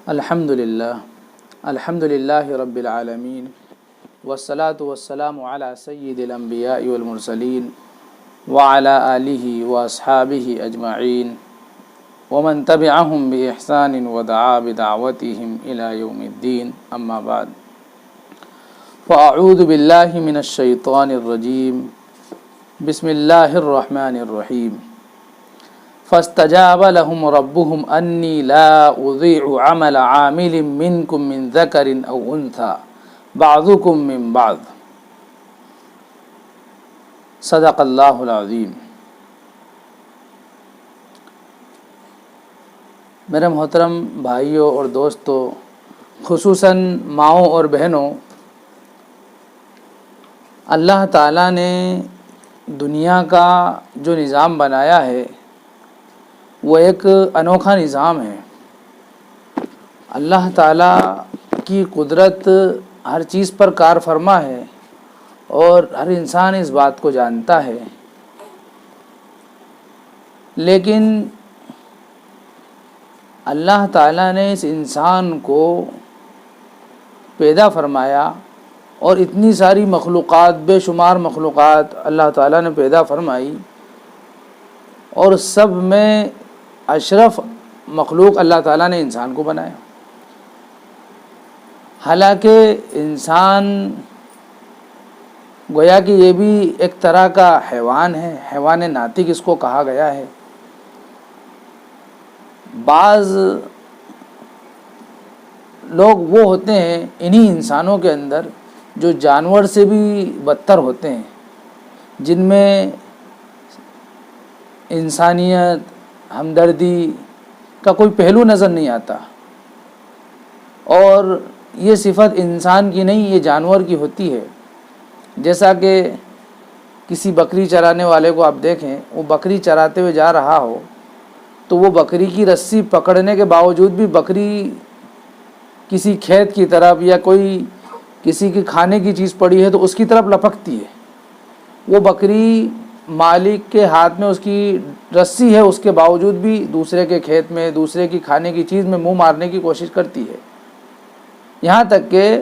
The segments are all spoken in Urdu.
الحمدللہ رب العالمین والصلاة والسلام علی سید الانبیاء والمرسلین وعلی آلہ واصحابہ اجمعین ومن تبعہم بإحسان ودعا بدعوتہم الی یوم الدین اما بعد فاعوذ باللہ من الشیطان الرجیم بسم اللہ الرحمن الرحیم فاستجاب لهم ربهم انی لا اضیع عمل عامل منکم من ذکر او انثى بعضکم من بعض صدق اللہ العظیم۔ میرے محترم بھائیوں اور دوستوں، خصوصاً ماؤں اور بہنوں، اللہ تعالیٰ نے دنیا کا جو نظام بنایا ہے وہ ایک انوکھا نظام ہے۔ اللہ تعالیٰ کی قدرت ہر چیز پر کار فرما ہے اور ہر انسان اس بات کو جانتا ہے، لیکن اللہ تعالیٰ نے اس انسان کو پیدا فرمایا اور اتنی ساری مخلوقات، بے شمار مخلوقات اللہ تعالیٰ نے پیدا فرمائی، اور سب میں اشرف مخلوق اللہ تعالیٰ نے انسان کو بنایا۔ حالانکہ انسان گویا کہ یہ بھی ایک طرح کا حیوان ہے، حیوان ناطق اس کو کہا گیا ہے۔ بعض لوگ وہ ہوتے ہیں انہی انسانوں کے اندر جو جانور سے بھی بدتر ہوتے ہیں، جن میں انسانیت، ہمدردی کا کوئی پہلو نظر نہیں آتا، اور یہ صفت انسان کی نہیں، یہ جانور کی ہوتی ہے۔ جیسا کہ کسی بکری چرانے والے کو آپ دیکھیں، وہ بکری چراتے ہوئے جا رہا ہو تو وہ بکری کی رسی پکڑنے کے باوجود بھی بکری کسی کھیت کی طرف یا کوئی کسی کی کھانے کی چیز پڑی ہے تو اس کی طرف لپکتی ہے۔ وہ بکری مالک کے ہاتھ میں اس کی رسی ہے، اس کے باوجود بھی دوسرے کے کھیت میں، دوسرے کی کھانے کی چیز میں منہ مارنے کی کوشش کرتی ہے، یہاں تک کہ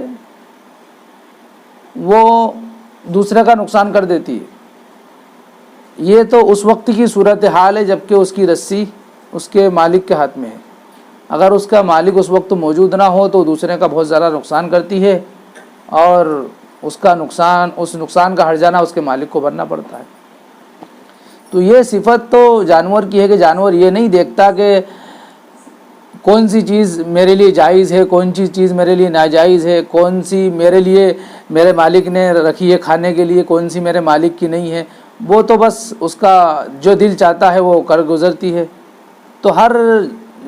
وہ دوسرے کا نقصان کر دیتی ہے۔ یہ تو اس وقت کی صورتحال ہے جبکہ اس کی رسی اس کے مالک کے ہاتھ میں ہے۔ اگر اس کا مالک اس وقت موجود نہ ہو تو دوسرے کا بہت زیادہ نقصان کرتی ہے، اور اس نقصان کا ہرجانہ اس کے مالک کو بھرنا پڑتا ہے۔ تو یہ صفت تو جانور کی ہے کہ جانور یہ نہیں دیکھتا کہ کون سی چیز میرے لیے جائز ہے، کون سی چیز میرے لیے ناجائز ہے، کون سی میرے لیے میرے مالک نے رکھی ہے کھانے کے لیے، کون سی میرے مالک کی نہیں ہے۔ وہ تو بس اس کا جو دل چاہتا ہے وہ کر گزرتی ہے۔ تو ہر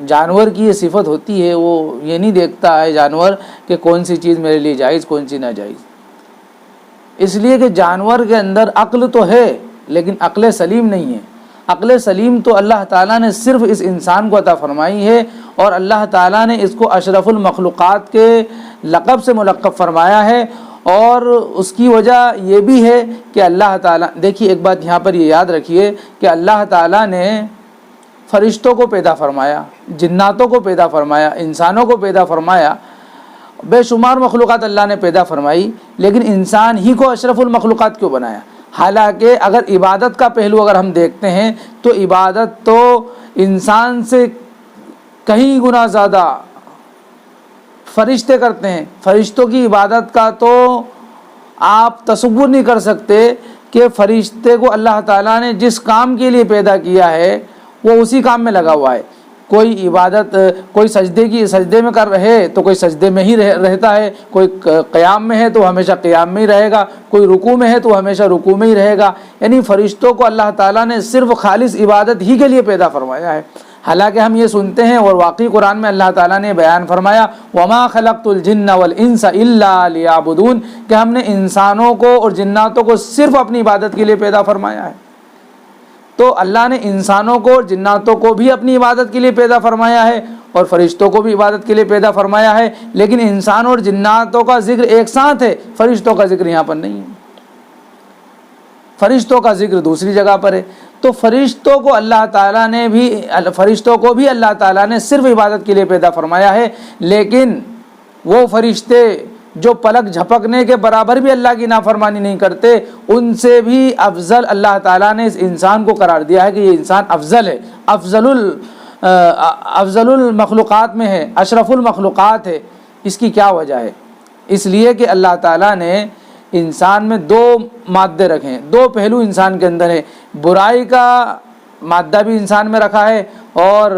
جانور کی یہ صفت ہوتی ہے، وہ یہ نہیں دیکھتا ہے جانور کہ کون سی چیز میرے لیے جائز، کون سی ناجائز۔ اس لیے کہ جانور کے اندر عقل تو ہے لیکن عقل سلیم نہیں ہے۔ عقل سلیم تو اللہ تعالیٰ نے صرف اس انسان کو عطا فرمائی ہے، اور اللہ تعالیٰ نے اس کو اشرف المخلوقات کے لقب سے ملقب فرمایا ہے، اور اس کی وجہ یہ بھی ہے کہ اللہ تعالیٰ، دیکھیے ایک بات یہاں پر یہ یاد رکھیے کہ اللہ تعالیٰ نے فرشتوں کو پیدا فرمایا، جناتوں کو پیدا فرمایا، انسانوں کو پیدا فرمایا، بے شمار مخلوقات اللہ نے پیدا فرمائی، لیکن انسان ہی کو اشرف المخلوقات کیوں بنایا؟ حالانکہ اگر عبادت کا پہلو اگر ہم دیکھتے ہیں تو عبادت تو انسان سے کہیں گنا زیادہ فرشتے کرتے ہیں۔ فرشتوں کی عبادت کا تو آپ تصور نہیں کر سکتے کہ فرشتے کو اللہ تعالیٰ نے جس کام کے لیے پیدا کیا ہے وہ اسی کام میں لگا ہوا ہے۔ کوئی عبادت، کوئی سجدے میں کر رہے تو کوئی سجدے میں ہی رہتا ہے، کوئی قیام میں ہے تو ہمیشہ قیام میں ہی رہے گا، کوئی رکوع میں ہے تو ہمیشہ رکوع میں ہی رہے گا۔ یعنی فرشتوں کو اللہ تعالیٰ نے صرف خالص عبادت ہی کے لیے پیدا فرمایا ہے۔ حالانکہ ہم یہ سنتے ہیں، اور واقعی قرآن میں اللہ تعالیٰ نے بیان فرمایا وَمَا خَلَقْتُ الْجِنَّ وَالْإِنسَ إِلَّا لِيَعْبُدُونَ، کہ ہم نے انسانوں کو اور جناتوں کو صرف اپنی عبادت کے لیے پیدا فرمایا ہے۔ تو اللہ نے انسانوں کو اور جناتوں کو بھی اپنی عبادت کے لیے پیدا فرمایا ہے، اور فرشتوں کو بھی عبادت کے لیے پیدا فرمایا ہے، لیکن انسان اور جناتوں کا ذکر ایک ساتھ ہے، فرشتوں کا ذکر یہاں پر نہیں ہے، فرشتوں کا ذکر دوسری جگہ پر ہے۔ تو فرشتوں کو اللہ تعالیٰ نے بھی اللہ تعالیٰ نے صرف عبادت کے لیے پیدا فرمایا ہے، لیکن وہ فرشتے جو پلک جھپکنے کے برابر بھی اللہ کی نافرمانی نہیں کرتے، ان سے بھی افضل اللہ تعالیٰ نے اس انسان کو قرار دیا ہے کہ یہ انسان افضل ہے، افضل المخلوقات میں ہے، اشرف المخلوقات ہے۔ اس کی کیا وجہ ہے؟ اس لیے کہ اللہ تعالیٰ نے انسان میں دو مادے رکھے ہیں، دو پہلو انسان کے اندر ہے، برائی کا مادہ بھی انسان میں رکھا ہے اور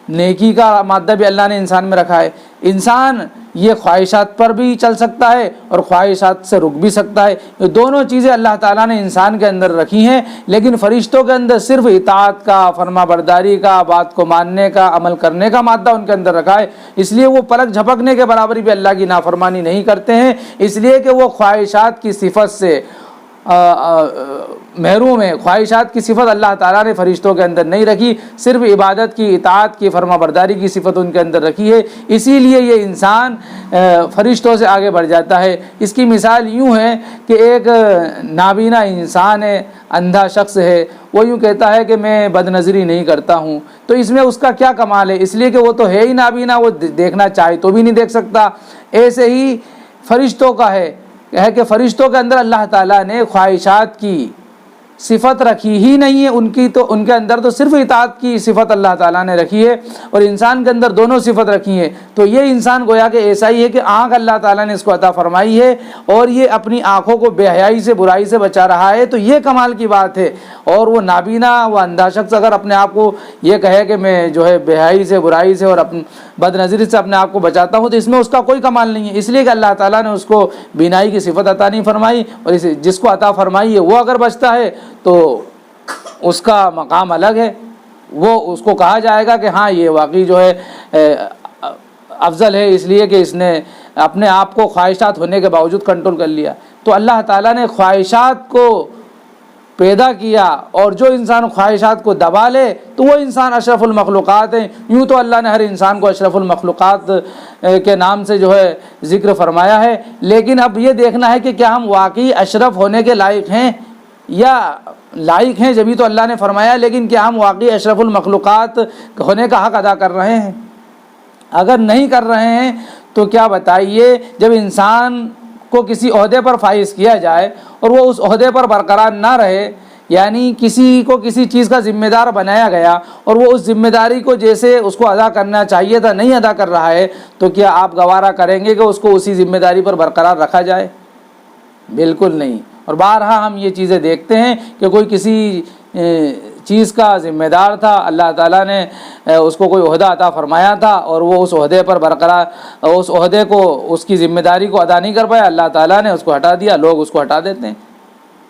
نیکی کا مادہ بھی اللہ نے انسان میں رکھا ہے۔ انسان یہ خواہشات پر بھی چل سکتا ہے اور خواہشات سے رک بھی سکتا ہے، یہ دونوں چیزیں اللہ تعالیٰ نے انسان کے اندر رکھی ہیں، لیکن فرشتوں کے اندر صرف اطاعت کا، فرما برداری کا، بات کو ماننے کا، عمل کرنے کا مادہ ان کے اندر رکھا ہے، اس لیے وہ پلک جھپکنے کے برابر بھی اللہ کی نافرمانی نہیں کرتے ہیں، اس لیے کہ وہ خواہشات کی صفت سے محروم ہے۔ خواہشات کی صفت اللہ تعالیٰ نے فرشتوں کے اندر نہیں رکھی، صرف عبادت کی، اطاعت کی، فرما برداری کی صفت ان کے اندر رکھی ہے، اسی لیے یہ انسان فرشتوں سے آگے بڑھ جاتا ہے۔ اس کی مثال یوں ہے کہ ایک نابینا انسان ہے، اندھا شخص ہے، وہ یوں کہتا ہے کہ میں بد نظری نہیں کرتا ہوں، تو اس میں اس کا کیا کمال ہے؟ اس لیے کہ وہ تو ہے ہی نابینا، وہ دیکھنا چاہے تو بھی نہیں دیکھ سکتا۔ ایسے ہی فرشتوں کا ہے کہ فرشتوں کے اندر اللہ تعالیٰ نے خواہشات کی صفت رکھی ہی نہیں ہے، ان کے اندر تو صرف اطاعت کی صفت اللہ تعالیٰ نے رکھی ہے، اور انسان کے اندر دونوں صفت رکھی ہیں۔ تو یہ انسان گویا کہ ایسا ہی ہے کہ آنکھ اللہ تعالیٰ نے اس کو عطا فرمائی ہے اور یہ اپنی آنکھوں کو بے حیائی سے، برائی سے بچا رہا ہے، تو یہ کمال کی بات ہے۔ اور وہ نابینا، وہ اندھا شخص اگر اپنے آپ کو یہ کہے کہ میں جو ہے بے حیائی سے، برائی سے اور بد نظری سے اپنے آپ کو بچاتا ہوں، تو اس میں اس کا کوئی کمال نہیں ہے، اس لیے کہ اللہ تعالیٰ نے اس کو بینائی کی صفت عطا نہیں فرمائی، اور جس کو عطا فرمائی ہے وہ اگر بچتا ہے تو اس کا مقام الگ ہے، وہ اس کو کہا جائے گا کہ ہاں یہ واقعی جو ہے افضل ہے، اس لیے کہ اس نے اپنے آپ کو خواہشات ہونے کے باوجود کنٹرول کر لیا۔ تو اللہ تعالیٰ نے خواہشات کو پیدا کیا، اور جو انسان خواہشات کو دبا لے تو وہ انسان اشرف المخلوقات ہیں۔ یوں تو اللہ نے ہر انسان کو اشرف المخلوقات کے نام سے جو ہے ذکر فرمایا ہے، لیکن اب یہ دیکھنا ہے کہ کیا ہم واقعی اشرف ہونے کے لائق ہیں، یا لائق ہیں جبھی تو اللہ نے فرمایا، لیکن کیا ہم واقعی اشرف المخلوقات ہونے کا حق ادا کر رہے ہیں؟ اگر نہیں کر رہے ہیں تو کیا بتائیے، جب انسان کو کسی عہدے پر فائز کیا جائے اور وہ اس عہدے پر برقرار نہ رہے، یعنی کسی کو کسی چیز کا ذمہ دار بنایا گیا اور وہ اس ذمہ داری کو جیسے اس کو ادا کرنا چاہیے تھا نہیں ادا کر رہا ہے، تو کیا آپ گوارا کریں گے کہ اس کو اسی ذمہ داری پر برقرار رکھا جائے؟ بالکل نہیں۔ اور بارہا ہم یہ چیزیں دیکھتے ہیں کہ کوئی کسی چیز کا ذمہ دار تھا، اللہ تعالیٰ نے اس کو کوئی عہدہ عطا فرمایا تھا اور وہ اس عہدے پر برقرار، اس عہدے کو، اس کی ذمہ داری کو ادا نہیں کر پایا، اللہ تعالیٰ نے اس کو ہٹا دیا، لوگ اس کو ہٹا دیتے ہیں۔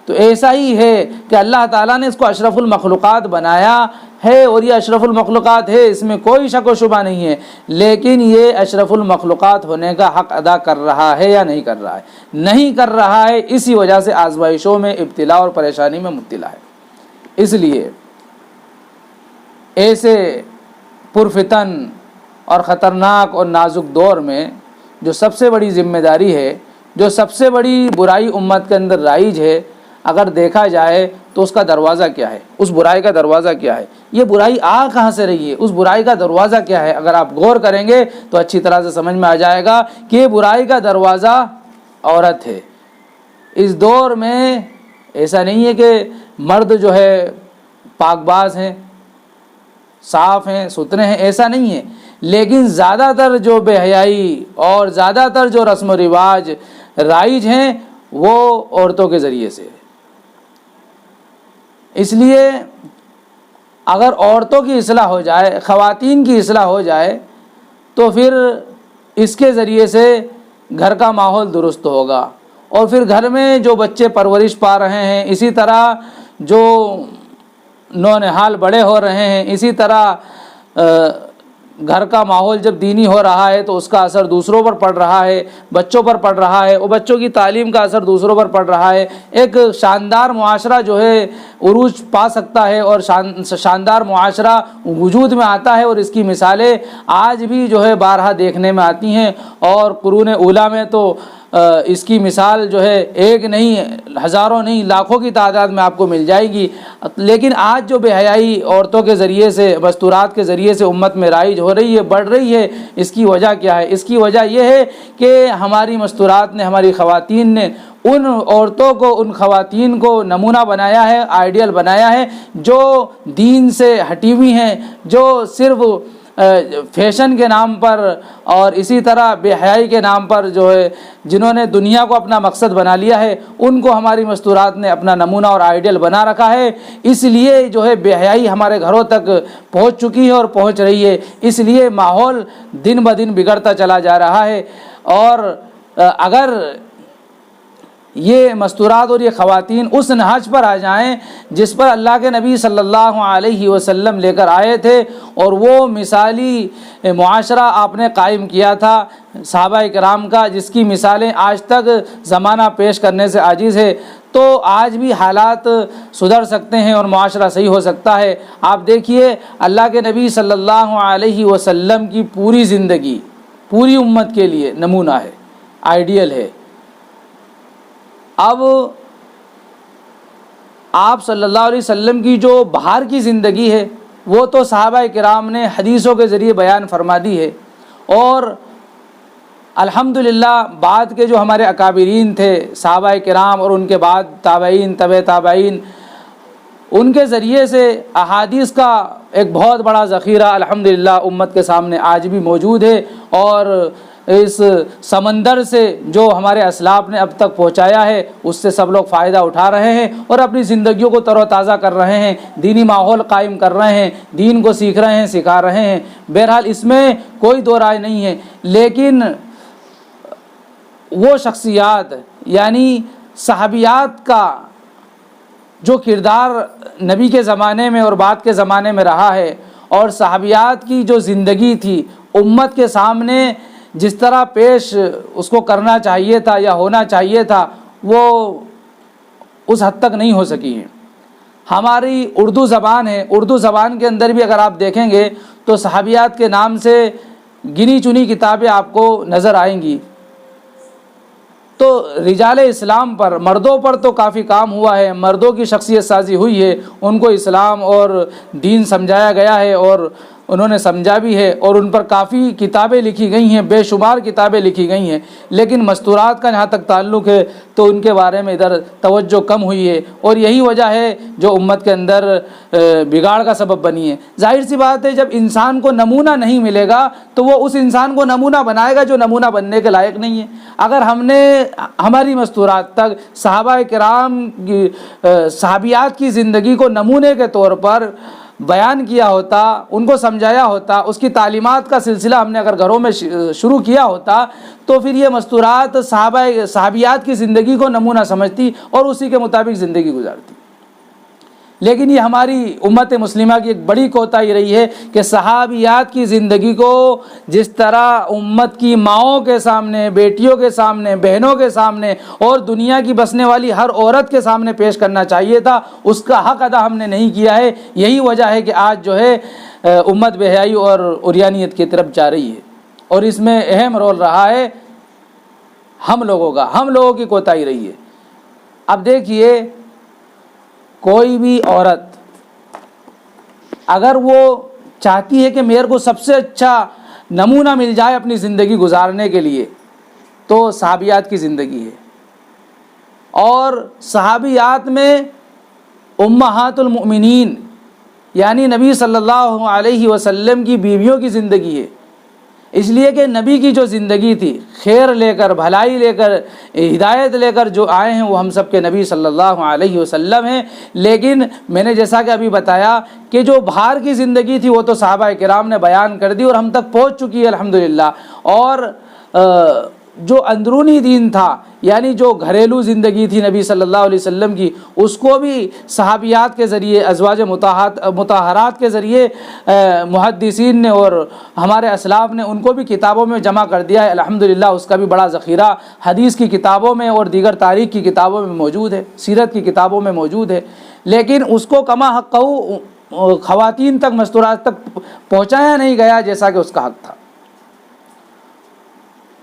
تو ایسا ہی ہے کہ اللہ تعالیٰ نے اس کو اشرف المخلوقات بنایا ہے، اور یہ اشرف المخلوقات ہے، اس میں کوئی شک و شبہ نہیں ہے، لیکن یہ اشرف المخلوقات ہونے کا حق ادا کر رہا ہے یا نہیں کر رہا ہے؟ نہیں کر رہا ہے، اسی وجہ سے آزمائشوں میں ابتلا اور پریشانی میں مبتلا ہے۔ اس لیے ایسے پرفتن اور خطرناک اور نازک دور میں جو سب سے بڑی ذمہ داری ہے، جو سب سے بڑی برائی امت کے اندر رائج ہے، اگر دیکھا جائے تو اس کا دروازہ کیا ہے؟ اس برائی کا دروازہ کیا ہے؟ یہ برائی آ کہاں سے رہی ہے؟ اس برائی کا دروازہ کیا ہے؟ اگر آپ غور کریں گے تو اچھی طرح سے سمجھ میں آ جائے گا کہ یہ برائی کا دروازہ عورت ہے۔ اس دور میں ایسا نہیں ہے کہ مرد جو ہے پاک باز ہیں، صاف ہیں، ستھرے ہیں، ایسا نہیں ہے، لیکن زیادہ تر جو بے حیائی اور زیادہ تر جو رسم و رواج رائج ہیں وہ عورتوں کے ذریعے سے۔ اس لیے اگر عورتوں کی اصلاح ہو جائے، خواتین کی اصلاح ہو جائے، تو پھر اس کے ذریعے سے گھر کا ماحول درست ہوگا، اور پھر گھر میں جو بچے پرورش پا رہے ہیں، اسی طرح جو نونہال بڑے ہو رہے ہیں، اسی طرح گھر کا ماحول جب دینی ہو رہا ہے تو اس کا اثر دوسروں پر پڑ رہا ہے، بچوں پر پڑ رہا ہے، اور بچوں کی تعلیم کا اثر دوسروں پر پڑ رہا ہے۔ ایک شاندار معاشرہ جو ہے عروج پا سکتا ہے، اور شاندار معاشرہ وجود میں آتا ہے، اور اس کی مثالیں آج بھی جو ہے بارہا دیکھنے میں آتی ہیں، اور قرون اولیٰ میں تو اس کی مثال جو ہے ایک نہیں، ہزاروں نہیں، لاکھوں کی تعداد میں آپ کو مل جائے گی۔ لیکن آج جو بے حیائی عورتوں کے ذریعے سے، مستورات کے ذریعے سے امت میں رائج ہو رہی ہے، بڑھ رہی ہے، اس کی وجہ کیا ہے؟ اس کی وجہ یہ ہے کہ ہماری مستورات نے، ہماری خواتین نے ان عورتوں کو، ان خواتین کو نمونہ بنایا ہے، آئیڈیل بنایا ہے، جو دین سے ہٹی ہوئی ہیں، جو صرف فیشن کے نام پر اور اسی طرح بے حیائی کے نام پر جو ہے، جنہوں نے دنیا کو اپنا مقصد بنا لیا ہے، ان کو ہماری مستورات نے اپنا نمونہ اور آئیڈیل بنا رکھا ہے۔ اس لیے جو ہے بے حیائی ہمارے گھروں تک پہنچ چکی ہے اور پہنچ رہی ہے۔ اس لیے ماحول دن بدن بگڑتا چلا جا رہا ہے۔ اور اگر یہ مستورات اور یہ خواتین اس نہج پر آ جائیں جس پر اللہ کے نبی صلی اللہ علیہ وسلم لے کر آئے تھے، اور وہ مثالی معاشرہ آپ نے قائم کیا تھا صحابہ کرام کا، جس کی مثالیں آج تک زمانہ پیش کرنے سے عاجز ہے، تو آج بھی حالات سدھر سکتے ہیں اور معاشرہ صحیح ہو سکتا ہے۔ آپ دیکھیے، اللہ کے نبی صلی اللہ علیہ وسلم کی پوری زندگی پوری امت کے لیے نمونہ ہے، آئیڈیل ہے۔ اب آپ صلی اللہ علیہ وسلم کی جو باہر کی زندگی ہے، وہ تو صحابہ کرام نے حدیثوں کے ذریعے بیان فرما دی ہے، اور الحمدللہ بعد کے جو ہمارے اکابرین تھے صحابہ کرام، اور ان کے بعد تابعین، تبع تابعین، ان کے ذریعے سے احادیث کا ایک بہت بڑا ذخیرہ الحمدللہ امت کے سامنے آج بھی موجود ہے۔ اور اس سمندر سے جو ہمارے اسلاف نے اب تک پہنچایا ہے، اس سے سب لوگ فائدہ اٹھا رہے ہیں اور اپنی زندگیوں کو تر و تازہ کر رہے ہیں، دینی ماحول قائم کر رہے ہیں، دین کو سیکھ رہے ہیں، سکھا رہے ہیں۔ بہرحال اس میں کوئی دو رائے نہیں ہے، لیکن وہ شخصیات، یعنی صحابیات کا جو کردار نبی کے زمانے میں اور بعد کے زمانے میں رہا ہے، اور صحابیات کی جو زندگی تھی، امت کے سامنے جس طرح پیش اس کو کرنا چاہیے تھا یا ہونا چاہیے تھا، وہ اس حد تک نہیں ہو سکی ہے۔ ہماری اردو زبان ہے، اردو زبان کے اندر بھی اگر آپ دیکھیں گے تو صحابیات کے نام سے گنی چنی کتابیں آپ کو نظر آئیں گی۔ تو رجال اسلام پر، مردوں پر تو کافی کام ہوا ہے، مردوں کی شخصیت سازی ہوئی ہے، ان کو اسلام اور دین سمجھایا گیا ہے، اور انہوں نے سمجھا بھی ہے، اور ان پر کافی کتابیں لکھی گئی ہیں، بے شمار کتابیں لکھی گئی ہیں۔ لیکن مستورات کا جہاں تک تعلق ہے تو ان کے بارے میں ادھر توجہ کم ہوئی ہے، اور یہی وجہ ہے جو امت کے اندر بگاڑ کا سبب بنی ہے۔ ظاہر سی بات ہے، جب انسان کو نمونہ نہیں ملے گا تو وہ اس انسان کو نمونہ بنائے گا جو نمونہ بننے کے لائق نہیں ہے۔ اگر ہم نے ہماری مستورات تک صحابہ کرام کی، صحابیات کی زندگی کو نمونے کے طور پر بیان کیا ہوتا، ان کو سمجھایا ہوتا، اس کی تعلیمات کا سلسلہ ہم نے اگر گھروں میں شروع کیا ہوتا، تو پھر یہ مستورات صحابیات کی زندگی کو نمونہ سمجھتی اور اسی کے مطابق زندگی گزارتی۔ لیکن یہ ہماری امت مسلمہ کی ایک بڑی کوتاہی رہی ہے کہ صحابیات کی زندگی کو جس طرح امت کی ماؤں کے سامنے، بیٹیوں کے سامنے، بہنوں کے سامنے اور دنیا کی بسنے والی ہر عورت کے سامنے پیش کرنا چاہیے تھا، اس کا حق ادا ہم نے نہیں کیا ہے۔ یہی وجہ ہے کہ آج جو ہے امت بے حیائی اور عریانیت کی طرف جا رہی ہے، اور اس میں اہم رول رہا ہے ہم لوگوں کی کوتاہی رہی ہے۔ اب دیکھیے، کوئی بھی عورت اگر وہ چاہتی ہے کہ میرے کو سب سے اچھا نمونہ مل جائے اپنی زندگی گزارنے کے لیے، تو صحابیات کی زندگی ہے۔ اور صحابیات میں امہات المؤمنین یعنی نبی صلی اللہ علیہ وسلم کی بیویوں کی زندگی ہے، اس لیے کہ نبی کی جو زندگی تھی، خیر لے کر، بھلائی لے کر، ہدایت لے کر جو آئے ہیں وہ ہم سب کے نبی صلی اللہ علیہ وسلم ہیں۔ لیکن میں نے جیسا کہ ابھی بتایا کہ جو باہر کی زندگی تھی وہ تو صحابہ کرام نے بیان کر دی اور ہم تک پہنچ چکی ہے الحمدللہ، اور جو اندرونی دین تھا، یعنی جو گھریلو زندگی تھی نبی صلی اللہ علیہ وسلم کی، اس کو بھی صحابیات کے ذریعے، ازواج مطہرات کے ذریعے محدثین نے اور ہمارے اسلاف نے ان کو بھی کتابوں میں جمع کر دیا ہے الحمدللہ۔ اس کا بھی بڑا ذخیرہ حدیث کی کتابوں میں اور دیگر تاریخ کی کتابوں میں موجود ہے، سیرت کی کتابوں میں موجود ہے، لیکن اس کو کما حق خواتین تک، مستورات تک پہنچایا نہیں گیا جیسا کہ اس کا حق تھا۔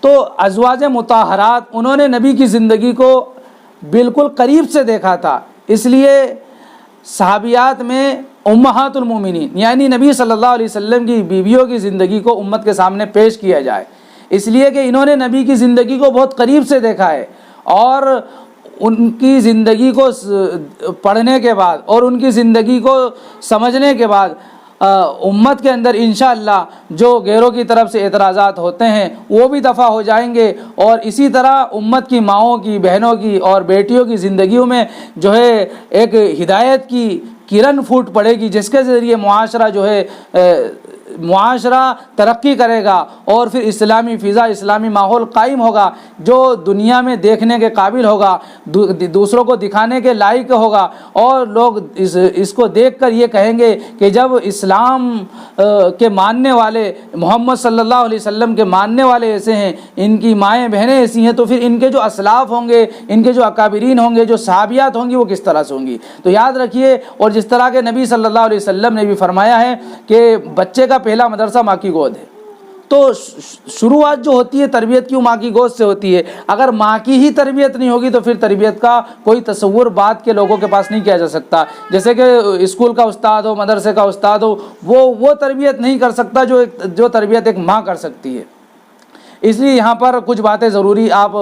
تو ازواج مطہرات انہوں نے نبی کی زندگی کو بالکل قریب سے دیکھا تھا، اس لیے صحابیات میں امہات المومنین یعنی نبی صلی اللہ علیہ وسلم کی بیویوں کی زندگی کو امت کے سامنے پیش کیا جائے، اس لیے کہ انہوں نے نبی کی زندگی کو بہت قریب سے دیکھا ہے، اور ان کی زندگی کو پڑھنے کے بعد اور ان کی زندگی کو سمجھنے کے بعد امت کے اندر انشاءاللہ جو غیروں کی طرف سے اعتراضات ہوتے ہیں وہ بھی دفع ہو جائیں گے، اور اسی طرح امت کی ماؤں کی، بہنوں کی اور بیٹیوں کی زندگیوں میں جو ہے ایک ہدایت کی کرن پھوٹ پڑے گی، جس کے ذریعے معاشرہ جو ہے معاشرہ ترقی کرے گا، اور پھر اسلامی فضا، اسلامی ماحول قائم ہوگا جو دنیا میں دیکھنے کے قابل ہوگا، دوسروں کو دکھانے کے لائق ہوگا، اور لوگ اس کو دیکھ کر یہ کہیں گے کہ جب اسلام کے ماننے والے، محمد صلی اللہ علیہ وسلم کے ماننے والے ایسے ہیں، ان کی مائیں بہنیں ایسی ہیں، تو پھر ان کے جو اسلاف ہوں گے، ان کے جو اکابرین ہوں گے، جو صحابیات ہوں گی، وہ کس طرح سے ہوں گی۔ تو یاد رکھیے، اور جس طرح کے نبی صلی اللہ علیہ وسلم نے بھی فرمایا ہے کہ بچے کا پہلا مدرسہ ماں کی گود ہے، تو شروعات جو ہوتی ہے تربیت کی وہ ماں کی گود سے ہوتی ہے۔ اگر ماں کی ہی تربیت نہیں ہوگی تو پھر تربیت کا کوئی تصور بعد کے لوگوں کے پاس نہیں کیا جا سکتا۔ جیسے کہ اسکول کا استاد ہو، مدرسے کا استاد ہو، وہ تربیت نہیں کر سکتا جو تربیت ایک ماں کر سکتی ہے۔ اس لیے یہاں پر کچھ باتیں ضروری آپ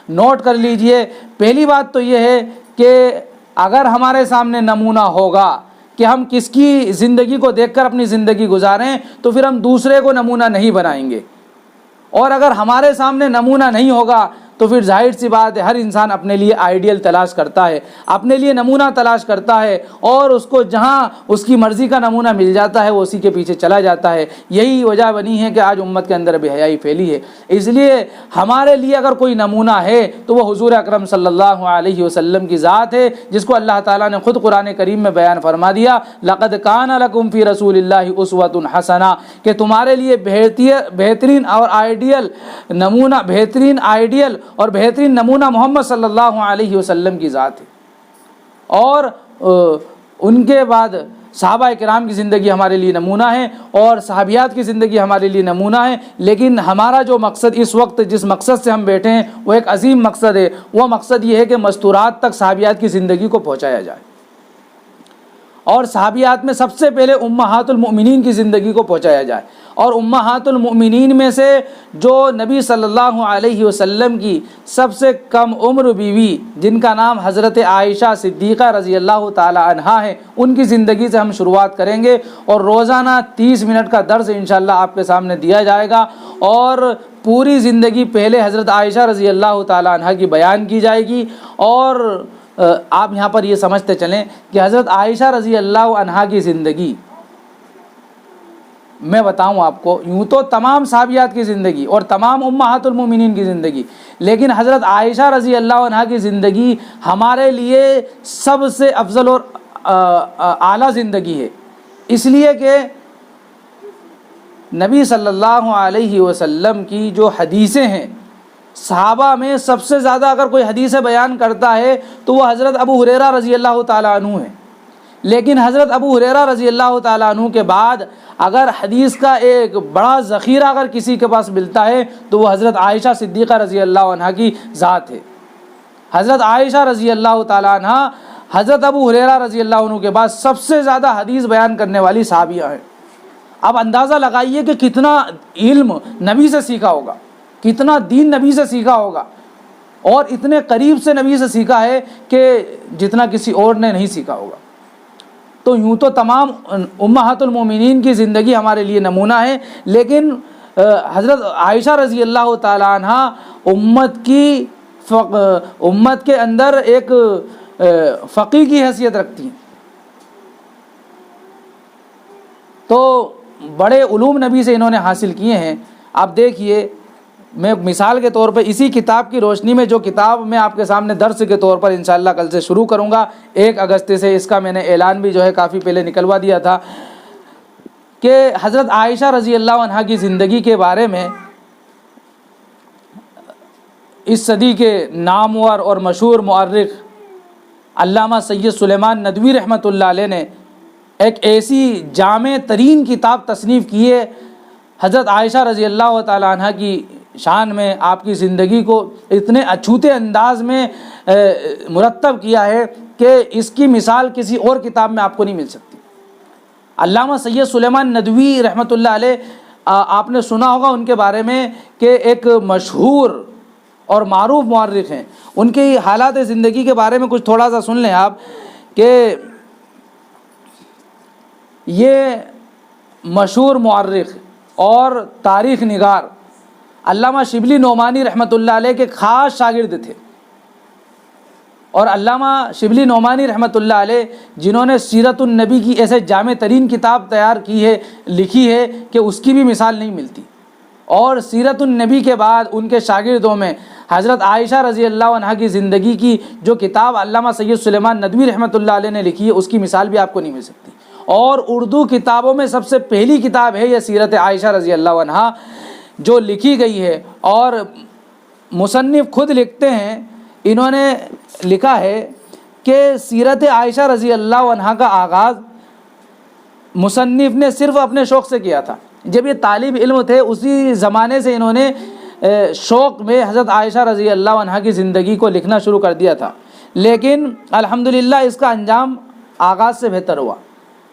نوٹ کر لیجئے۔ پہلی بات تو یہ ہے کہ اگر ہمارے سامنے نمونہ ہوگا کہ ہم کس کی زندگی کو دیکھ کر اپنی زندگی گزاریں، تو پھر ہم دوسرے کو نمونہ نہیں بنائیں گے، اور اگر ہمارے سامنے نمونہ نہیں ہوگا تو پھر ظاہر سی بات ہے ہر انسان اپنے لیے آئیڈیل تلاش کرتا ہے، اپنے لیے نمونہ تلاش کرتا ہے، اور اس کو جہاں اس کی مرضی کا نمونہ مل جاتا ہے وہ اسی کے پیچھے چلا جاتا ہے۔ یہی وجہ بنی ہے کہ آج امت کے اندر بے حیائی پھیلی ہے۔ اس لیے ہمارے لیے اگر کوئی نمونہ ہے تو وہ حضور اکرم صلی اللہ علیہ وسلم کی ذات ہے، جس کو اللہ تعالیٰ نے خود قرآن کریم میں بیان فرما دیا، لقد کان لکم فی رسول اللہ اسوۃ حسنہ، کہ تمہارے لیے بہترین اور آئیڈیل نمونہ، بہترین آئیڈیل اور بہترین نمونہ محمد صلی اللہ علیہ وسلم کی ذات ہے۔ اور ان کے بعد صحابہ کرام کی زندگی ہمارے لیے نمونہ ہے، اور صحابیات کی زندگی ہمارے لیے نمونہ ہے، لیکن ہمارا جو مقصد اس وقت جس مقصد سے ہم بیٹھے ہیں وہ ایک عظیم مقصد ہے۔ وہ مقصد یہ ہے کہ مستورات تک صحابیات کی زندگی کو پہنچایا جائے، اور صحابیات میں سب سے پہلے امہات المؤمنین کی زندگی کو پہنچایا جائے، اور امہات المؤمنین میں سے جو نبی صلی اللہ علیہ وسلم کی سب سے کم عمر بیوی جن کا نام حضرت عائشہ صدیقہ رضی اللہ تعالی عنہا ہے، ان کی زندگی سے ہم شروعات کریں گے، اور روزانہ 30 منٹ کا درس انشاءاللہ آپ کے سامنے دیا جائے گا، اور پوری زندگی پہلے حضرت عائشہ رضی اللہ تعالی عنہا کی بیان کی جائے گی۔ اور آپ یہاں پر یہ سمجھتے چلیں کہ حضرت عائشہ رضی اللہ عنہا کی زندگی، میں بتاؤں آپ کو، یوں تو تمام صحابیات کی زندگی اور تمام امہات المومنین کی زندگی، لیکن حضرت عائشہ رضی اللہ عنہا کی زندگی ہمارے لیے سب سے افضل اور اعلیٰ زندگی ہے، اس لیے کہ نبی صلی اللہ علیہ وسلم کی جو حدیثیں ہیں، صحابہ میں سب سے زیادہ اگر کوئی حدیث بیان کرتا ہے تو وہ حضرت ابو ہریرہ رضی اللہ تعالیٰ عنہ ہیں، لیکن حضرت ابو ہریرہ رضی اللہ تعالیٰ عنہ کے بعد اگر حدیث کا ایک بڑا ذخیرہ اگر کسی کے پاس ملتا ہے تو وہ حضرت عائشہ صدیقہ رضی اللہ عنہا کی ذات ہے۔ حضرت عائشہ رضی اللہ تعالیٰ عنہ حضرت ابو ہریرہ رضی اللہ عنہ کے بعد سب سے زیادہ حدیث بیان کرنے والی صحابیہ ہیں۔ اب اندازہ لگائیے کہ کتنا علم نبی سے سیکھا ہوگا، کتنا دین نبی سے سیکھا ہوگا، اور اتنے قریب سے نبی سے سیکھا ہے کہ جتنا کسی اور نے نہیں سیکھا ہوگا۔ تو یوں تو تمام امہات المومنین کی زندگی ہمارے لیے نمونہ ہے، لیکن حضرت عائشہ رضی اللہ تعالی عنہ امت کے اندر ایک فقیہ کی حیثیت رکھتی ہیں، تو بڑے علوم نبی سے انہوں نے حاصل کیے ہیں۔ آپ دیکھیے، میں مثال کے طور پہ اسی کتاب کی روشنی میں جو کتاب میں آپ کے سامنے درس کے طور پر انشاءاللہ کل سے شروع کروں گا 1 اگست سے، اس کا میں نے اعلان بھی جو ہے کافی پہلے نکلوا دیا تھا کہ حضرت عائشہ رضی اللہ عنہا کی زندگی کے بارے میں اس صدی کے نامور اور مشہور مورخ علامہ سید سلیمان ندوی رحمۃ اللہ علیہ نے ایک ایسی جامع ترین کتاب تصنیف کی ہے حضرت عائشہ رضی اللہ تعالی عنہ کی شان میں آپ کی زندگی کو اتنے اچھوتے انداز میں مرتب کیا ہے کہ اس کی مثال کسی اور کتاب میں آپ کو نہیں مل سکتی۔ علامہ سید سلیمان ندوی رحمۃ اللہ علیہ، آپ نے سنا ہوگا ان کے بارے میں کہ ایک مشہور اور معروف مورخ ہیں۔ ان کی حالات زندگی کے بارے میں کچھ تھوڑا سا سن لیں آپ کہ یہ مشہور مورخ اور تاریخ نگار علامہ شبلی نعمانی رحمۃ اللہ علیہ کے خاص شاگرد تھے، اور علامہ شبلی نعمانی رحمۃ اللہ علیہ جنہوں نے سیرت النبی کی ایسے جامع ترین کتاب تیار کی ہے، لکھی ہے کہ اس کی بھی مثال نہیں ملتی۔ اور سیرت النبی کے بعد ان کے شاگردوں میں حضرت عائشہ رضی اللہ عنہا کی زندگی کی جو کتاب علامہ سید سلیمان ندوی رحمۃ اللہ علیہ نے لکھی ہے، اس کی مثال بھی آپ کو نہیں مل سکتی۔ اور اردو کتابوں میں سب سے پہلی کتاب ہے یہ سیرت عائشہ رضی اللہ عنہا جو لکھی گئی ہے، اور مصنف خود لکھتے ہیں، انہوں نے لکھا ہے کہ سیرت عائشہ رضی اللہ عنہا کا آغاز مصنف نے صرف اپنے شوق سے کیا تھا۔ جب یہ طالب علم تھے اسی زمانے سے انہوں نے شوق میں حضرت عائشہ رضی اللہ عنہا کی زندگی کو لکھنا شروع کر دیا تھا، لیکن الحمدللہ اس کا انجام آغاز سے بہتر ہوا۔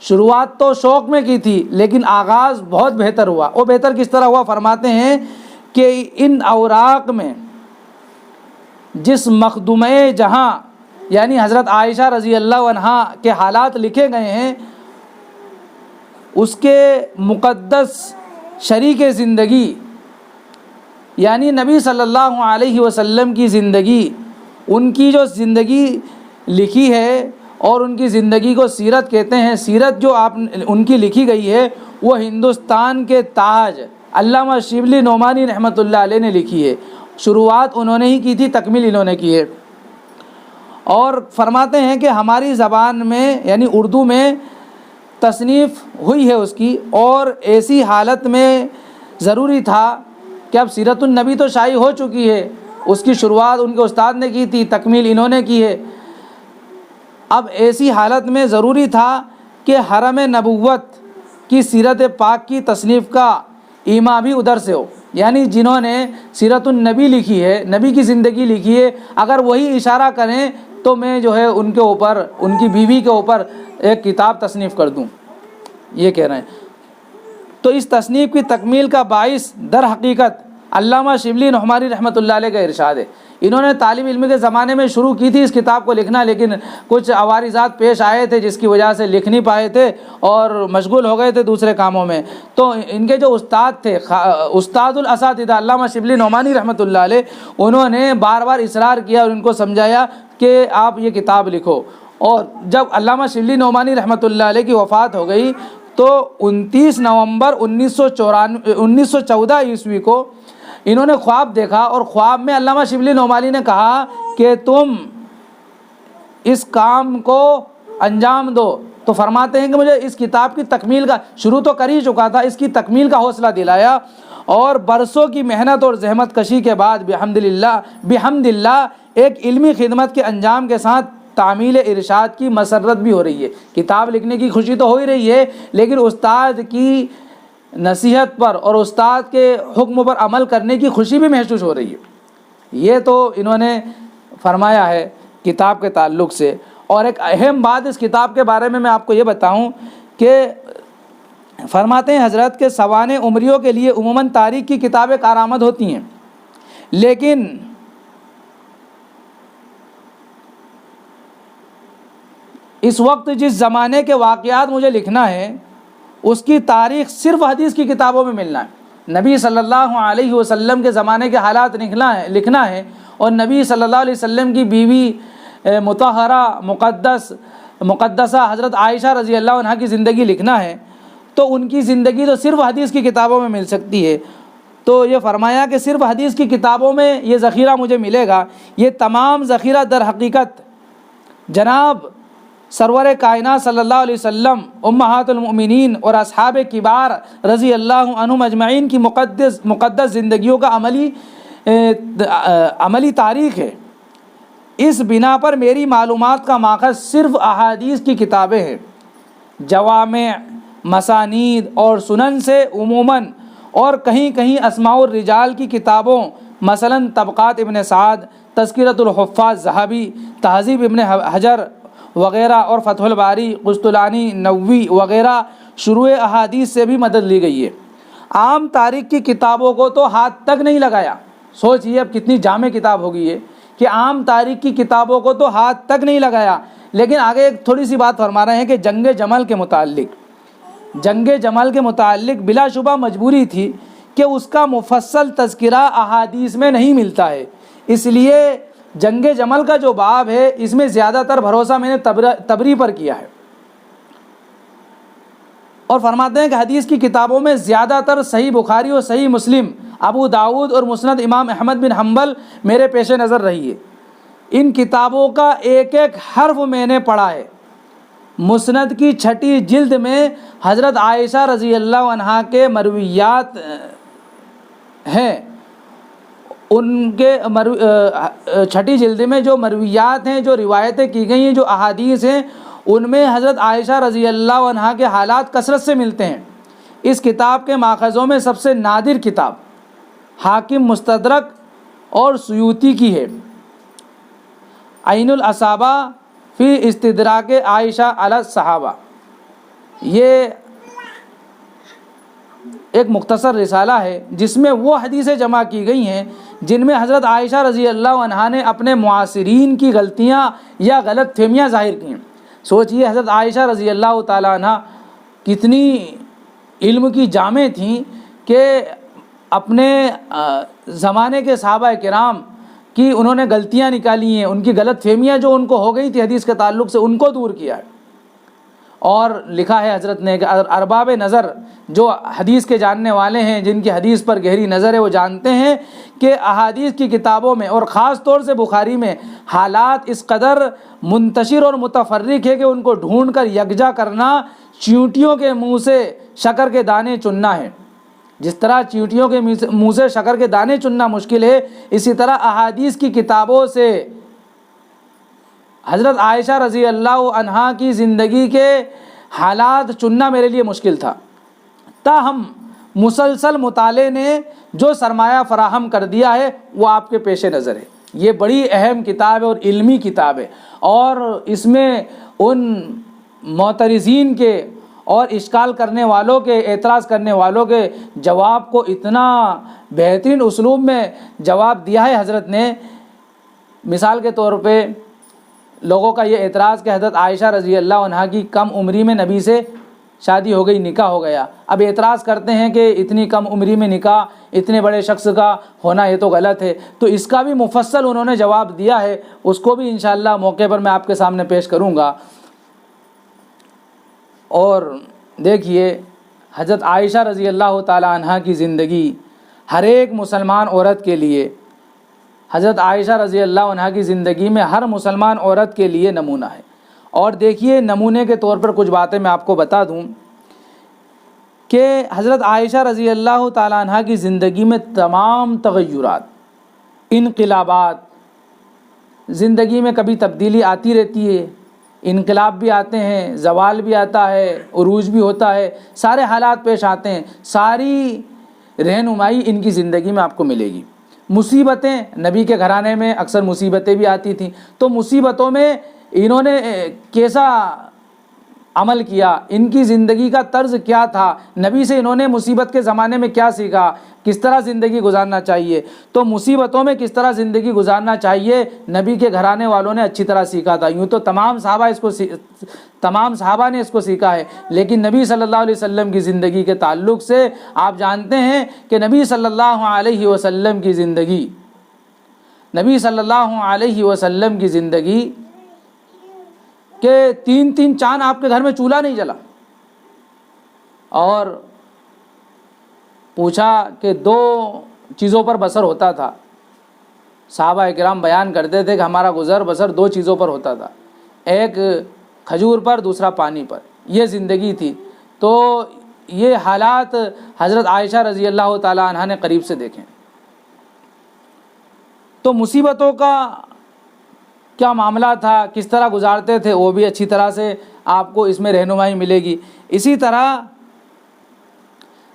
شروعات تو شوق میں کی تھی لیکن آغاز بہت بہتر ہوا۔ وہ بہتر کس طرح ہوا؟ فرماتے ہیں کہ ان اوراق میں جس مخدومہ جہاں یعنی حضرت عائشہ رضی اللہ عنہا کے حالات لکھے گئے ہیں، اس کے مقدس شریک زندگی یعنی نبی صلی اللہ علیہ وسلم کی زندگی، ان کی جو زندگی لکھی ہے اور ان کی زندگی کو سیرت کہتے ہیں۔ سیرت جو ان کی لکھی گئی ہے وہ ہندوستان کے تاج علامہ شبلی نعمانی رحمۃ اللہ علیہ نے لکھی ہے۔ شروعات انہوں نے ہی کی تھی، تکمیل انہوں نے کی ہے۔ اور فرماتے ہیں کہ ہماری زبان میں یعنی اردو میں تصنیف ہوئی ہے اس کی، اور ایسی حالت میں ضروری تھا کہ اب سیرت النبی تو شائع ہو چکی ہے، اس کی شروعات ان کے استاد نے کی تھی، تکمیل انہوں نے کی ہے۔ اب ایسی حالت میں ضروری تھا کہ حرم نبوت کی سیرت پاک کی تصنیف کا ایما بھی ادھر سے ہو، یعنی جنہوں نے سیرت النبی لکھی ہے، نبی کی زندگی لکھی ہے، اگر وہی اشارہ کریں تو میں جو ہے ان کے اوپر، ان کی بیوی کے اوپر ایک کتاب تصنیف کر دوں، یہ کہہ رہے ہیں۔ تو اس تصنیف کی تکمیل کا باعث در حقیقت علامہ شبلی نعمانی رحمۃ اللہ علیہ کا ارشاد ہے۔ انہوں نے طالب علم کے زمانے میں شروع کی تھی اس کتاب کو لکھنا، لیکن کچھ عوارضات پیش آئے تھے جس کی وجہ سے لکھ نہیں پائے تھے اور مشغول ہو گئے تھے دوسرے کاموں میں۔ تو ان کے جو استاد تھے، استاد الاساتذہ علامہ شبلی نعمانی رحمۃ اللہ علیہ، انہوں نے بار بار اصرار کیا اور ان کو سمجھایا کہ آپ یہ کتاب لکھو۔ اور جب علامہ شبلی نعمانی رحمۃ اللہ علیہ کی وفات ہو گئی تو 29 نومبر 1914 عیسوی کو انہوں نے خواب دیکھا، اور خواب میں علامہ شبلی نعمانی نے کہا کہ تم اس کام کو انجام دو۔ تو فرماتے ہیں کہ مجھے اس کتاب کی تکمیل کا، شروع تو کر ہی چکا تھا، اس کی تکمیل کا حوصلہ دلایا، اور برسوں کی محنت اور زحمت کشی کے بعد بحمد اللہ ایک علمی خدمت کے انجام کے ساتھ تعمیل ارشاد کی مسرت بھی ہو رہی ہے۔ کتاب لکھنے کی خوشی تو ہو ہی رہی ہے، لیکن استاد کی نصیحت پر اور استاد کے حکم پر عمل کرنے کی خوشی بھی محسوس ہو رہی ہے۔ یہ تو انہوں نے فرمایا ہے کتاب کے تعلق سے۔ اور ایک اہم بات اس کتاب کے بارے میں آپ کو یہ بتاؤں کہ فرماتے ہیں حضرت کے سوانح عمریوں کے لیے عموماً تاریخ کی کتابیں کارآمد ہوتی ہیں، لیکن اس وقت جس زمانے کے واقعات مجھے لکھنا ہے اس کی تاریخ صرف حدیث کی کتابوں میں ملنا ہے۔ نبی صلی اللہ علیہ وسلم کے زمانے کے حالات لکھنا ہے، اور نبی صلی اللہ علیہ وسلم کی بیوی مطہرہ مقدسہ حضرت عائشہ رضی اللہ عنہا کی زندگی لکھنا ہے، تو ان کی زندگی تو صرف حدیث کی کتابوں میں مل سکتی ہے۔ تو یہ فرمایا کہ صرف حدیث کی کتابوں میں یہ ذخیرہ مجھے ملے گا۔ یہ تمام ذخیرہ در حقیقت جناب سرور کائنات صلی اللہ علیہ وسلم، امہات المؤمنین اور اصحاب کبار رضی اللہ عنہم اجمعین کی مقدس زندگیوں کا عملی تاریخ ہے۔ اس بنا پر میری معلومات کا ماخذ صرف احادیث کی کتابیں ہیں۔ جوامع، مسانید اور سنن سے عموماً اور کہیں کہیں اسماء الرجال کی کتابوں مثلاً طبقات ابن سعد، تذکرۃ الحفاظ ذہبی، تہذیب ابن حجر وغیرہ اور فتح الباری، قسطلانی، نووی وغیرہ شروع احادیث سے بھی مدد لی گئی ہے۔ عام تاریخ کی کتابوں کو تو ہاتھ تک نہیں لگایا۔ سوچئے اب کتنی جامع کتاب ہوگی یہ، کہ عام تاریخ کی کتابوں کو تو ہاتھ تک نہیں لگایا۔ لیکن آگے ایک تھوڑی سی بات فرما رہے ہیں کہ جنگ جمل کے متعلق بلا شبہ مجبوری تھی کہ اس کا مفصل تذکرہ احادیث میں نہیں ملتا ہے، اس لیے جنگ جمل کا جو باب ہے اس میں زیادہ تر بھروسہ میں نے تبری پر کیا ہے، اور فرماتے ہیں کہ حدیث کی کتابوں میں زیادہ تر صحیح بخاری اور صحیح مسلم، ابو داؤد اور مسند امام احمد بن حنبل میرے پیش نظر رہی ہے۔ ان کتابوں کا ایک ایک حرف میں نے پڑھا ہے۔ مسند کی 6 جلد میں حضرت عائشہ رضی اللہ عنہا کے مرویات ہیں، ان کے 6 جلد میں جو مرویات ہیں، جو روایتیں کی گئی ہیں، جو احادیث ہیں، ان میں حضرت عائشہ رضی اللہ عنہا کے حالات کثرت سے ملتے ہیں۔ اس کتاب کے ماخذوں میں سب سے نادر کتاب حاکم مستدرک اور سیوطی کی ہے، عین الاصابہ فی استدراک عائشہ علی الصحابہ۔ یہ ایک مختصر رسالہ ہے جس میں وہ حدیثیں جمع کی گئی ہیں جن میں حضرت عائشہ رضی اللہ عنہا نے اپنے معاصرین کی غلطیاں یا غلط فہمیاں ظاہر کی ہیں۔ سوچئے حضرت عائشہ رضی اللہ تعالیٰ عنہ کتنی علم کی جامع تھیں کہ اپنے زمانے کے صحابہ کرام کی انہوں نے غلطیاں نکالی ہیں، ان کی غلط فہمیاں جو ان کو ہو گئی تھی حدیث کے تعلق سے، ان کو دور کیا ہے۔ اور لکھا ہے حضرت نے کہ ارباب نظر جو حدیث کے جاننے والے ہیں، جن کی حدیث پر گہری نظر ہے، وہ جانتے ہیں کہ احادیث کی کتابوں میں اور خاص طور سے بخاری میں حالات اس قدر منتشر اور متفرق ہے کہ ان کو ڈھونڈ کر یکجا کرنا چیونٹیوں کے منہ سے شکر کے دانے چننا ہے۔ جس طرح چیونٹیوں کے منہ سے شکر کے دانے چننا مشکل ہے، اسی طرح احادیث کی کتابوں سے حضرت عائشہ رضی اللہ عنہا کی زندگی کے حالات چننا میرے لیے مشکل تھا۔ تاہم مسلسل مطالعے نے جو سرمایہ فراہم کر دیا ہے وہ آپ کے پیش نظر ہے۔ یہ بڑی اہم کتاب ہے اور علمی کتاب ہے، اور اس میں ان معترضین کے اور اشکال کرنے والوں کے، اعتراض کرنے والوں کے جواب کو اتنا بہترین اسلوب میں جواب دیا ہے حضرت نے۔ مثال کے طور پہ لوگوں کا یہ اعتراض کہ حضرت عائشہ رضی اللہ عنہا کی کم عمری میں نبی سے شادی ہو گئی، نکاح ہو گیا۔ اب اعتراض کرتے ہیں کہ اتنی کم عمری میں نکاح اتنے بڑے شخص کا ہونا یہ تو غلط ہے، تو اس کا بھی مفصل انہوں نے جواب دیا ہے، اس کو بھی انشاءاللہ موقع پر میں آپ کے سامنے پیش کروں گا۔ اور دیکھیے حضرت عائشہ رضی اللہ تعالی عنہا کی زندگی ہر ایک مسلمان عورت کے لیے، حضرت عائشہ رضی اللہ عنہا کی زندگی میں ہر مسلمان عورت کے لیے نمونہ ہے۔ اور دیکھیے نمونے کے طور پر کچھ باتیں میں آپ کو بتا دوں کہ حضرت عائشہ رضی اللہ تعالی عنہا کی زندگی میں تمام تغیرات، انقلابات، زندگی میں کبھی تبدیلی آتی رہتی ہے، انقلاب بھی آتے ہیں، زوال بھی آتا ہے، عروج بھی ہوتا ہے، سارے حالات پیش آتے ہیں، ساری رہنمائی ان کی زندگی میں آپ کو ملے گی۔ مصیبتیں، نبی کے گھرانے میں اکثر مصیبتیں بھی آتی تھیں، تو مصیبتوں میں انہوں نے کیسا عمل کیا، ان کی زندگی کا طرز کیا تھا، نبی سے انہوں نے مصیبت کے زمانے میں کیا سیکھا، کس طرح زندگی گزارنا چاہیے۔ تو مصیبتوں میں کس طرح زندگی گزارنا چاہیے نبی کے گھرانے والوں نے اچھی طرح سیکھا تھا۔ یوں تو تمام صحابہ نے اس کو سیکھا ہے، لیکن نبی صلی اللہ علیہ وسلم کی زندگی کے تعلق سے آپ جانتے ہیں کہ نبی صلی اللہ علیہ وسلم کی زندگی کہ 3 چاند آپ کے گھر میں چولہا نہیں جلا، اور پوچھا کہ 2 چیزوں پر بسر ہوتا تھا۔ صحابہ اکرام بیان کرتے تھے کہ ہمارا گزر بسر 2 چیزوں پر ہوتا تھا، ایک کھجور پر، دوسرا پانی پر، یہ زندگی تھی۔ تو یہ حالات حضرت عائشہ رضی اللہ تعالی عنہا نے قریب سے دیکھیں۔ تو مصیبتوں کا کیا معاملہ تھا، کس طرح گزارتے تھے، وہ بھی اچھی طرح سے آپ کو اس میں رہنمائی ملے گی۔ اسی طرح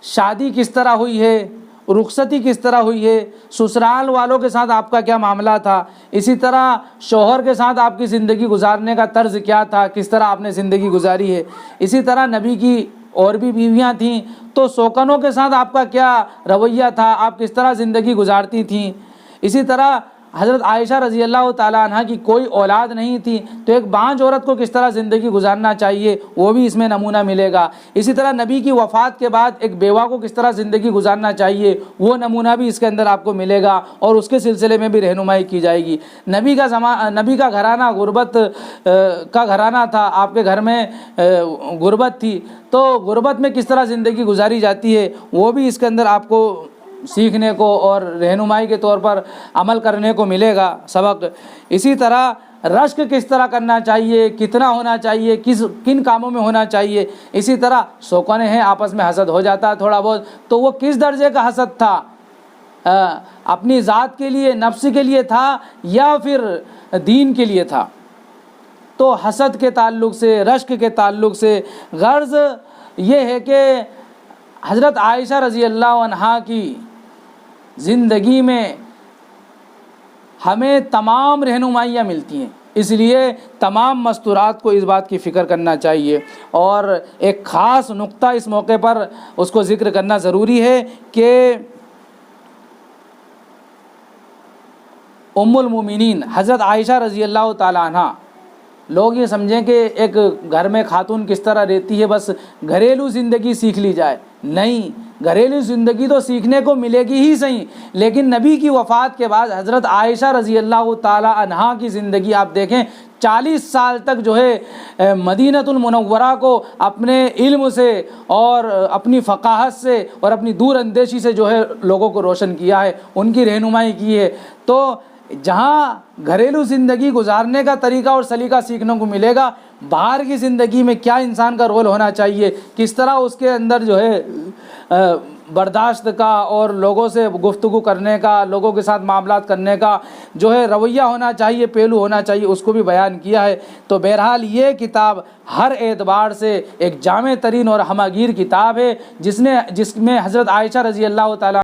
شادی کس طرح ہوئی ہے، رخصتی کس طرح ہوئی ہے، سسرال والوں کے ساتھ آپ کا کیا معاملہ تھا، اسی طرح شوہر کے ساتھ آپ کی زندگی گزارنے کا طرز کیا تھا، کس طرح آپ نے زندگی گزاری ہے، اسی طرح نبی کی اور بھی بیویاں تھیں تو سوکنوں کے ساتھ آپ کا کیا رویہ تھا، آپ کس طرح زندگی گزارتی تھیں، اسی طرح حضرت عائشہ رضی اللہ تعالیٰ عنہ کی کوئی اولاد نہیں تھی تو ایک بانجھ عورت کو کس طرح زندگی گزارنا چاہیے وہ بھی اس میں نمونہ ملے گا، اسی طرح نبی کی وفات کے بعد ایک بیوہ کو کس طرح زندگی گزارنا چاہیے وہ نمونہ بھی اس کے اندر آپ کو ملے گا اور اس کے سلسلے میں بھی رہنمائی کی جائے گی۔ نبی کا گھرانہ غربت کا گھرانہ تھا، آپ کے گھر میں غربت تھی تو غربت میں کس طرح زندگی گزاری جاتی ہے وہ بھی اس کے اندر آپ کو سیکھنے کو اور رہنمائی کے طور پر عمل کرنے کو ملے گا سبق۔ اسی طرح رشک کس طرح کرنا چاہیے، کتنا ہونا چاہیے، کن کاموں میں ہونا چاہیے، اسی طرح سوکنے ہیں آپس میں حسد ہو جاتا ہے تھوڑا بہت تو وہ کس درجے کا حسد تھا، اپنی ذات کے لیے نفس کے لیے تھا یا پھر دین کے لیے تھا۔ تو حسد کے تعلق سے، رشک کے تعلق سے غرض یہ ہے کہ حضرت عائشہ رضی اللہ عنہا کی زندگی میں ہمیں تمام رہنمائیاں ملتی ہیں، اس لیے تمام مستورات کو اس بات کی فکر کرنا چاہیے۔ اور ایک خاص نقطہ اس موقع پر اس کو ذکر کرنا ضروری ہے کہ ام المومنین حضرت عائشہ رضی اللہ تعالی عنہ، لوگ یہ سمجھیں کہ ایک گھر میں خاتون کس طرح رہتی ہے بس گھریلو زندگی سیکھ لی جائے، نہیں، گھریلو زندگی تو سیکھنے کو ملے گی ہی صحیح، لیکن نبی کی وفات کے بعد حضرت عائشہ رضی اللہ تعالی عنہا کی زندگی آپ دیکھیں 40 سال تک جو ہے مدینۃ المنورہ کو اپنے علم سے اور اپنی فقاہت سے اور اپنی دور اندیشی سے جو ہے لوگوں کو روشن کیا ہے، ان کی رہنمائی کی ہے۔ تو جہاں گھریلو زندگی گزارنے کا طریقہ اور سلیقہ سیکھنے کو ملے گا، باہر کی زندگی میں کیا انسان کا رول ہونا چاہیے، کس طرح اس کے اندر جو ہے برداشت کا اور لوگوں سے گفتگو کرنے کا، لوگوں کے ساتھ معاملات کرنے کا جو ہے رویہ ہونا چاہیے، پہلو ہونا چاہیے، اس کو بھی بیان کیا ہے۔ تو بہرحال یہ کتاب ہر اعتبار سے ایک جامع ترین اور ہمہ گیر کتاب ہے جس میں حضرت عائشہ رضی اللہ تعالیٰ